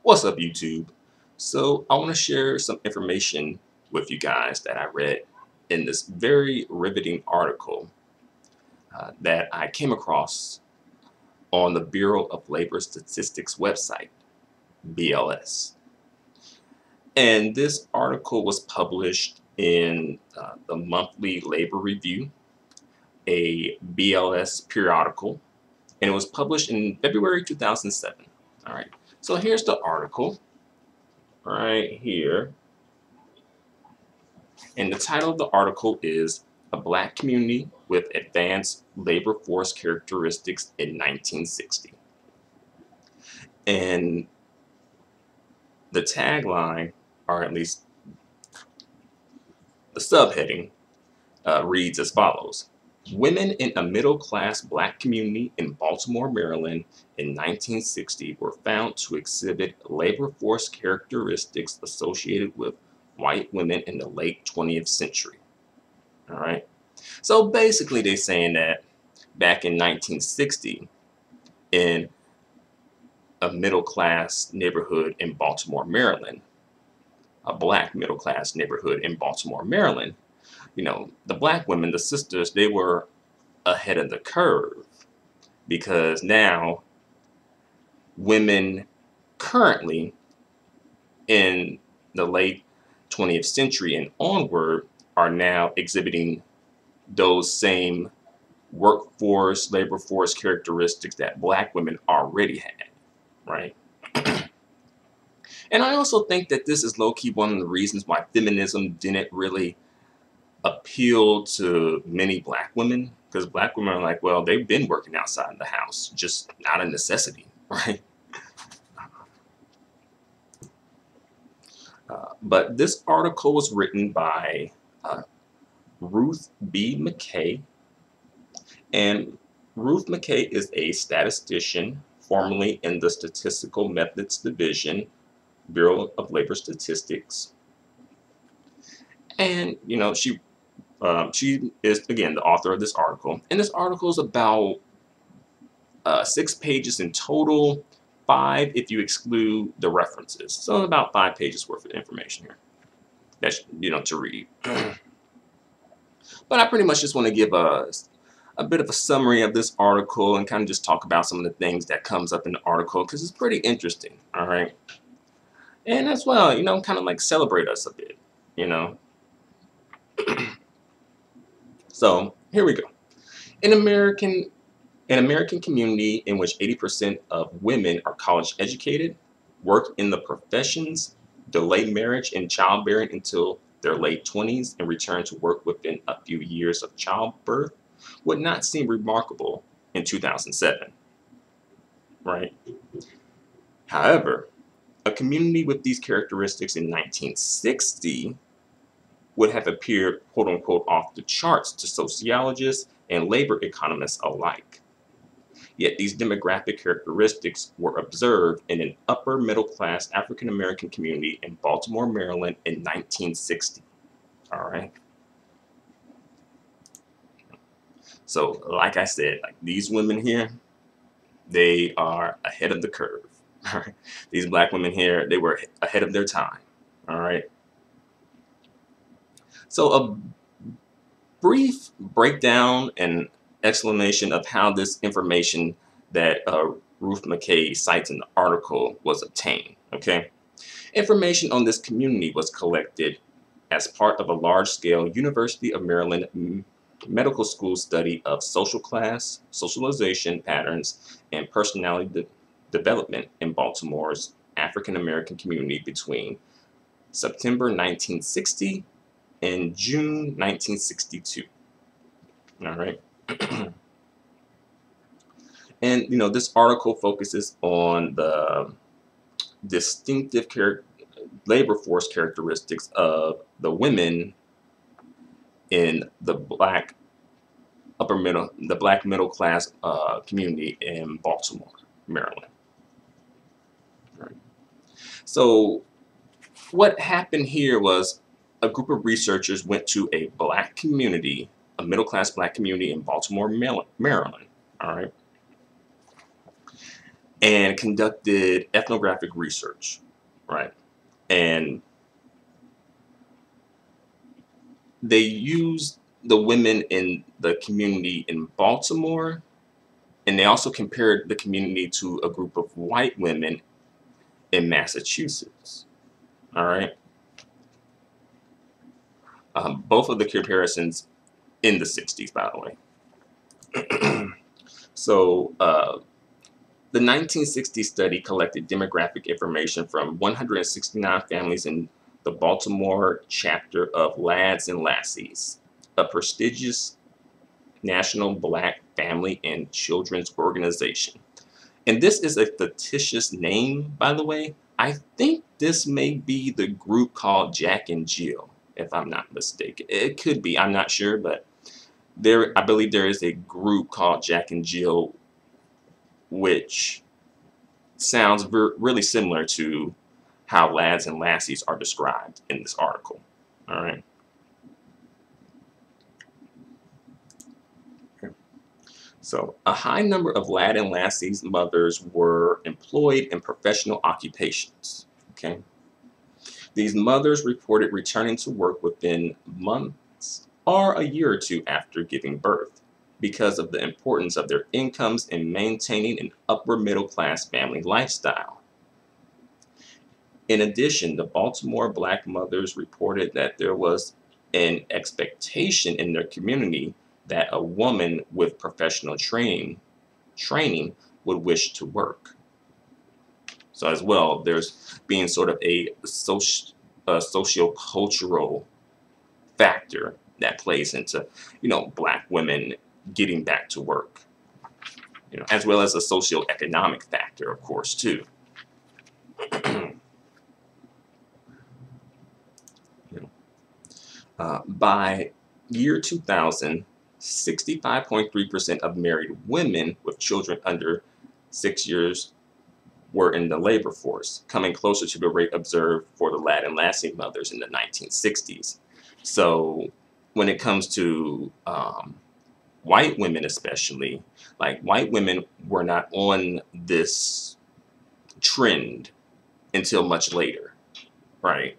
What's up, YouTube? So I want to share some information with you guys that I read in this very riveting article that I came across on the Bureau of Labor Statistics website, BLS. And this article was published in the Monthly Labor Review, a BLS periodical, and it was published in February 2007. All right, so here's the article right here. And the title of the article is A Black Community with Advanced Labor Force Characteristics in 1960. And the tagline, or at least the subheading, reads as follows. Women in a middle-class black community in Baltimore, Maryland in 1960 were found to exhibit labor force characteristics associated with white women in the late 20th century. All right. So basically they're saying that back in 1960, in a middle-class neighborhood in Baltimore, Maryland, a black middle-class neighborhood in Baltimore, Maryland, you know, the black women, the sisters, they were ahead of the curve because now women currently in the late 20th century and onward are now exhibiting those same workforce, labor force characteristics that black women already had, right? And I also think that this is low-key one of the reasons why feminism didn't really appeal to many black women, because black women are like, well, they've been working outside the house, just not a necessity, right? But this article was written by Ruth B. McKay. And Ruth McKay is a statistician, formerly in the Statistical Methods Division, Bureau of Labor Statistics. And, you know, she is, again, the author of this article. And this article is about 6 pages in total, 5 if you exclude the references. So about 5 pages worth of information here, that's, you know, to read. But I pretty much just want to give a bit of a summary of this article and kind of just talk about some of the things that comes up in the article because it's pretty interesting, all right? And as well, you know, kind of like celebrate us a bit, you know? So here we go. An American community in which 80% of women are college educated, work in the professions, delay marriage and childbearing until their late 20s, and return to work within a few years of childbirth would not seem remarkable in 2007, right? However, a community with these characteristics in 1960 would have appeared, quote unquote, off the charts to sociologists and labor economists alike. Yet these demographic characteristics were observed in an upper middle class African American community in Baltimore, Maryland in 1960. All right. So like I said, like these women here, they are ahead of the curve. All right. These black women here, they were ahead of their time. All right. So a brief breakdown and explanation of how this information that Ruth McKay cites in the article was obtained, okay? Information on this community was collected as part of a large-scale University of Maryland medical school study of social class, socialization patterns, and personality development in Baltimore's African-American community between September 1960 and June 1962. All right. And, you know, this article focuses on the distinctive labor force characteristics of the women in the black middle class community in Baltimore, Maryland. Right. So what happened here was a group of researchers went to a black community, a middle class black community in Baltimore, Maryland. All right. and conducted ethnographic research, right? And they used the women in the community in Baltimore, and they also compared the community to a group of white women in Massachusetts. All right. Both of the comparisons in the 60s, by the way. So, the 1960 study collected demographic information from 169 families in the Baltimore chapter of Lads and Lassies, a prestigious national Black family and children's organization. And this is a fictitious name, by the way. I think this may be the group called Jack and Jill, if I'm not mistaken. It could be, I'm not sure, but I believe there is a group called Jack and Jill, which sounds really similar to how lads and lassies are described in this article. All right. So, a high number of lad and lassies mothers were employed in professional occupations. Okay. These mothers reported returning to work within months or a year or two after giving birth because of the importance of their incomes in maintaining an upper middle class family lifestyle. In addition, the Baltimore Black mothers reported that there was an expectation in their community that a woman with professional training would wish to work. So as well, there's being sort of a socio-cultural factor that plays into, Black women getting back to work, as well as a socio-economic factor, of course, too. By year 2000, 65.3% of married women with children under 6 years were in the labor force, coming closer to the rate observed for the lad and lassie mothers in the 1960s. So when it comes to white women especially, like white women were not on this trend until much later, right?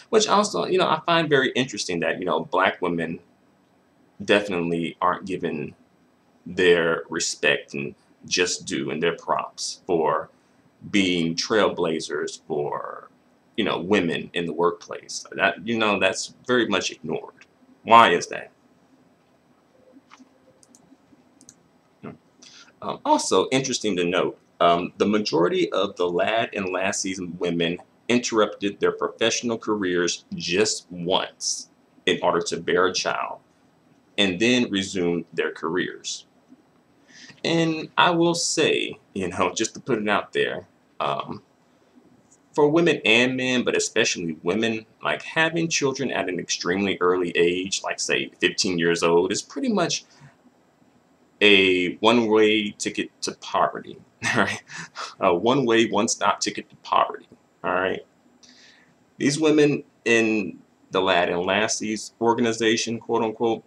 Which also, I find very interesting that, Black women definitely aren't given their respect and just due and their props for being trailblazers for, women in the workplace. That's very much ignored. Why is that? Also, interesting to note, the majority of the lad and lassies women interrupted their professional careers just once in order to bear a child and then resumed their careers. And I will say, just to put it out there, for women and men, but especially women, like having children at an extremely early age, like say 15 years old, is pretty much a one-way ticket to poverty. All right, a one-way, one-stop ticket to poverty. All right, these women in the Lad and Lassies organization, quote unquote,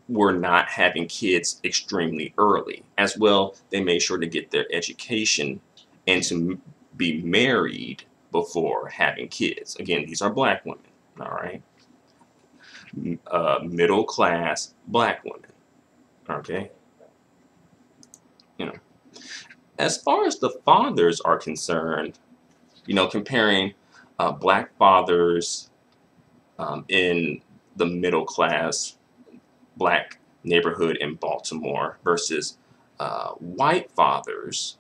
were not having kids extremely early. As well, they made sure to get their education and to be married before having kids. Again, these are Black women. All right, middle class Black women. Okay. As far as the fathers are concerned, comparing Black fathers in the middle class Black neighborhood in Baltimore versus white fathers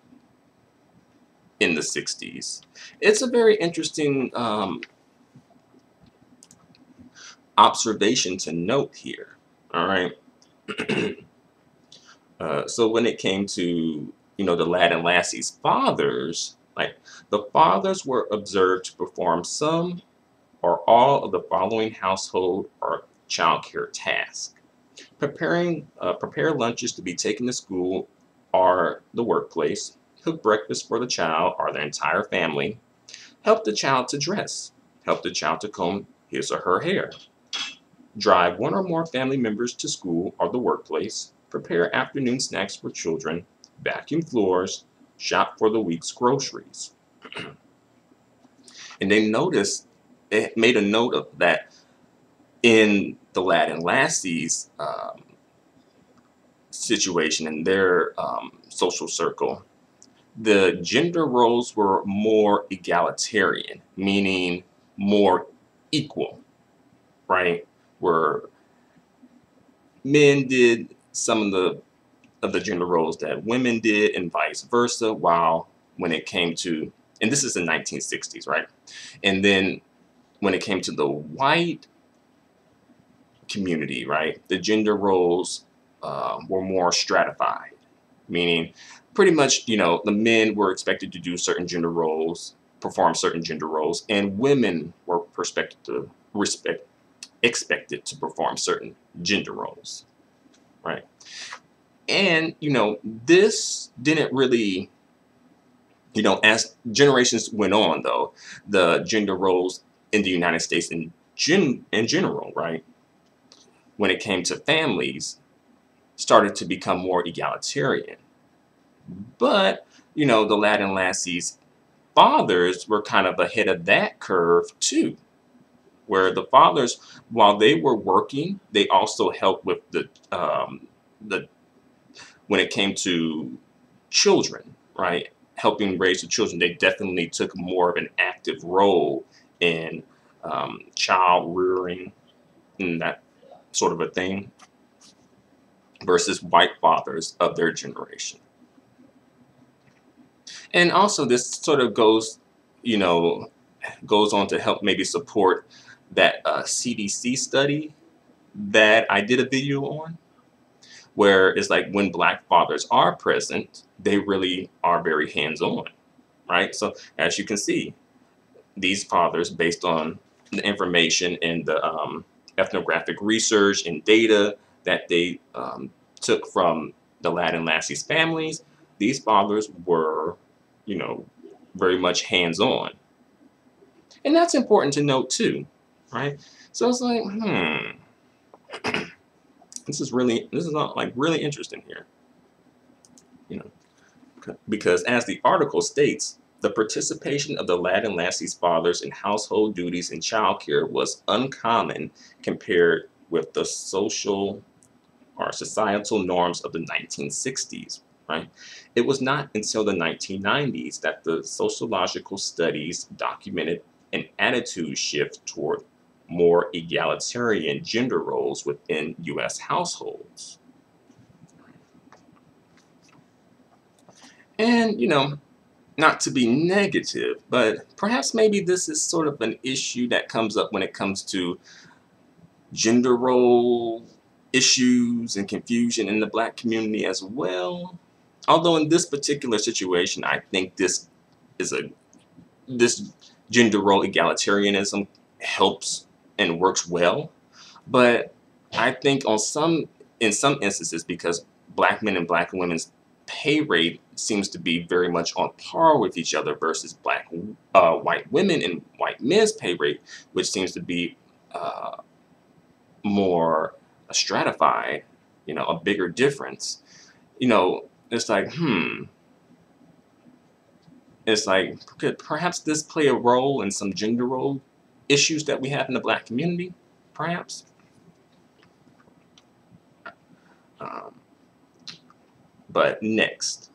in the 60s, it's a very interesting observation to note here. All right. So when it came to, the lad and lassie's fathers, like the fathers were observed to perform some or all of the following household or childcare tasks. Prepare lunches to be taken to school or the workplace, cook breakfast for the child or the entire family, help the child to dress, help the child to comb his or her hair, drive one or more family members to school or the workplace, prepare afternoon snacks for children, vacuum floors, shop for the week's groceries. And they noticed, it made a note of that in the lad and lassie's situation in their social circle. The gender roles were more egalitarian, meaning more equal, right? Where men did some of the gender roles that women did and vice versa, while when it came to, and this is the 1960s, right? And then when it came to the white community, right, the gender roles were more stratified, meaning pretty much, the men were expected to do certain gender roles, perform certain gender roles, and women were expected to perform certain gender roles, right? And, this didn't really, as generations went on, though, the gender roles in the United States in general, right, when it came to families, started to become more egalitarian. But, the lad and lassie's fathers were kind of ahead of that curve too, where the fathers, while they were working, they also helped with the when it came to children, right? Helping raise the children, they definitely took more of an active role in child rearing and that sort of a thing versus white fathers of their generation. And also this sort of you know, goes on to help maybe support that CDC study that I did a video on, where it's like when black fathers are present, they really are very hands-on, right? So as you can see, these fathers, based on the information and the ethnographic research and data that they took from the lad and lassie's families, these fathers were, you know, very much hands-on. And that's important to note too, right? So it's like, this is not like really interesting here, you know, because as the article states, the participation of the lad and lassie's fathers in household duties and childcare was uncommon compared with the social or societal norms of the 1960s, right? It was not until the 1990s that the sociological studies documented an attitude shift toward more egalitarian gender roles within U.S. households. And, you know, not to be negative, but perhaps maybe this is sort of an issue that comes up when it comes to gender role issues and confusion in the black community as well. Although in this particular situation, I think this gender role egalitarianism helps and works well. But I think in some instances, because black men and black women's pay rate seems to be very much on par with each other versus white women and white men's pay rate, which seems to be more stratified, you know, a bigger difference. You know, it's like, it's like, could perhaps this play a role in some gender role issues that we have in the black community, perhaps? But next,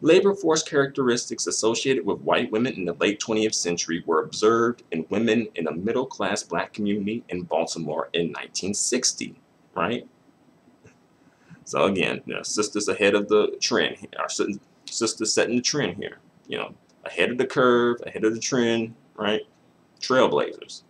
labor force characteristics associated with white women in the late 20th century were observed in women in a middle-class black community in Baltimore in 1960, right? So again, you know, sisters ahead of the trend here. Our sisters setting the trend here, you know, ahead of the curve, ahead of the trend, right? Trailblazers.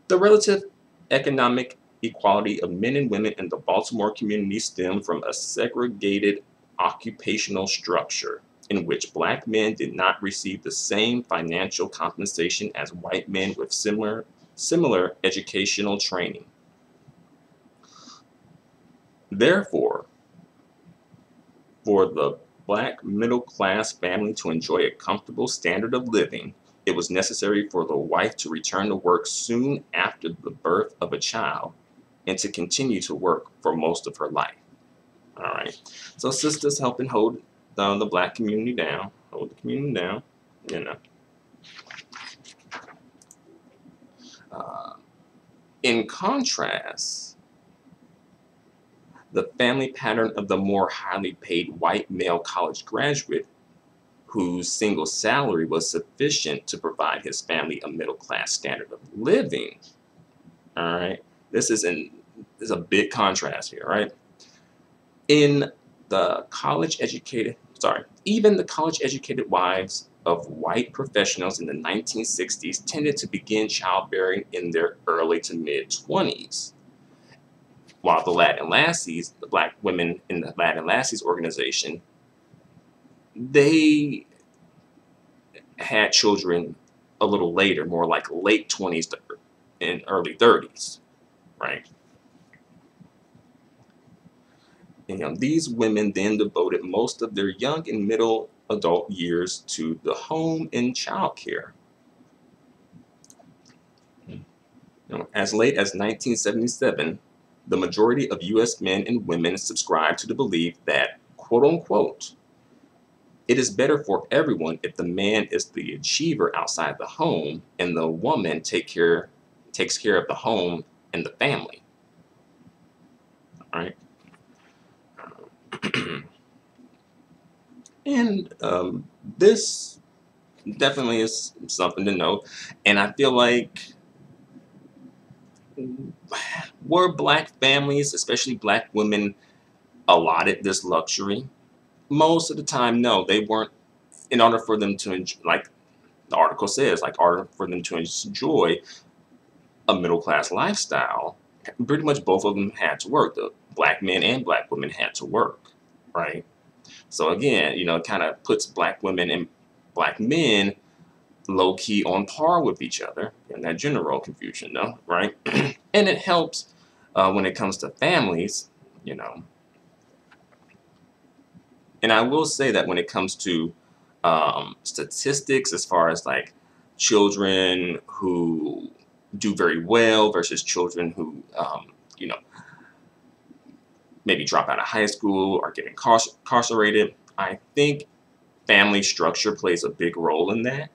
The relative economic equality of men and women in the Baltimore community stemmed from a segregated occupational structure in which black men did not receive the same financial compensation as white men with similar educational training. Therefore, for the black middle-class family to enjoy a comfortable standard of living, it was necessary for the wife to return to work soon after the birth of a child, and to continue to work for most of her life. All right. So sisters helping hold the black community down, hold the community down, you know. Uh, in contrast, the family pattern of the more highly paid white male college graduate whose single salary was sufficient to provide his family a middle class standard of living. All right. There's a big contrast here, right? In the college educated, sorry, even the college educated wives of white professionals in the 1960s tended to begin childbearing in their early to mid 20s. While the Latin Lassies, the black women in the Latin Lassies organization, they had children a little later, more like late 20s and early 30s, right? These women then devoted most of their young and middle adult years to the home and childcare. As late as 1977, the majority of U.S. men and women subscribed to the belief that, quote unquote, it is better for everyone if the man is the achiever outside the home and the woman takes care of the home and the family. All right. And this definitely is something to note. And I feel like were black families, especially black women, allotted this luxury? Most of the time, no, they weren't. In order for them to enjoy, like the article says, like order for them to enjoy a middle class lifestyle, pretty much both of them had to work. The black men and black women had to work, right? So again, it kind of puts black women and black men low key on par with each other in that general confusion, though, right? And it helps when it comes to families, you know. And I will say that when it comes to statistics, as far as like children who do very well versus children who, you know, maybe drop out of high school or get incarcerated, I think family structure plays a big role in that.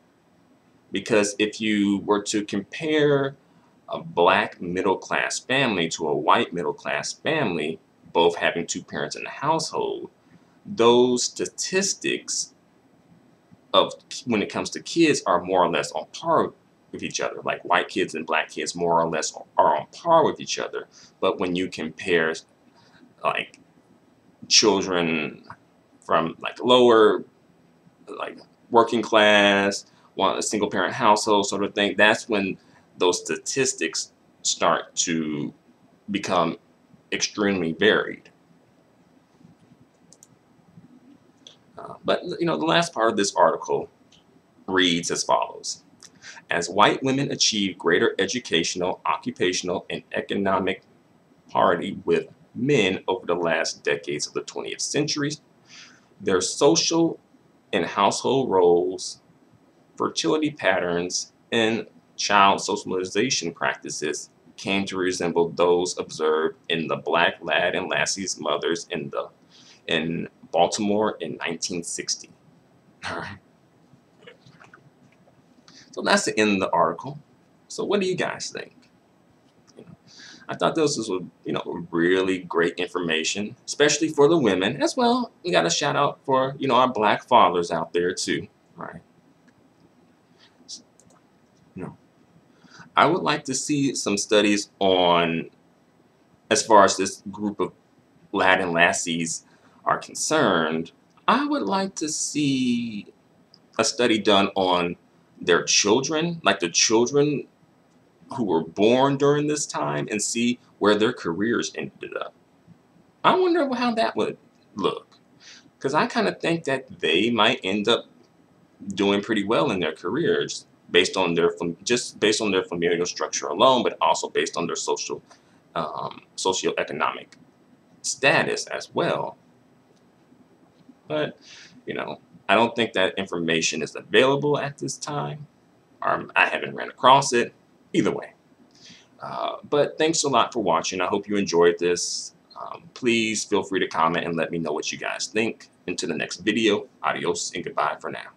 Because if you were to compare a black middle class family to a white middle class family, both having two parents in the household, those statistics of when it comes to kids are more or less on par with each other. Like white kids and black kids more or less are on par with each other. But when you compare like children from like lower, like working class, a single parent household sort of thing, that's when those statistics start to become extremely varied. But the last part of this article reads as follows. As white women achieve greater educational, occupational, and economic parity with men over the last decades of the 20th century, their social and household roles, fertility patterns, and child socialization practices came to resemble those observed in the black lad and lassie's mothers in Baltimore in 1960. All right. So that's the end of the article. So what do you guys think? I thought this was really great information, especially for the women as well. We got a shout out for our black fathers out there too, right? I would like to see some studies on, as far as this group of lad and lassies are concerned, I would like to see a study done on their children, like the children who were born during this time, and see where their careers ended up. I wonder how that would look, because I kind of think that they might end up doing pretty well in their careers based on their familial structure alone, but also based on their socioeconomic status as well. But I don't think that information is available at this time. I haven't ran across it. Either way, But thanks a lot for watching. I hope you enjoyed this. Please feel free to comment and let me know what you guys think. Until the next video, adios and goodbye for now.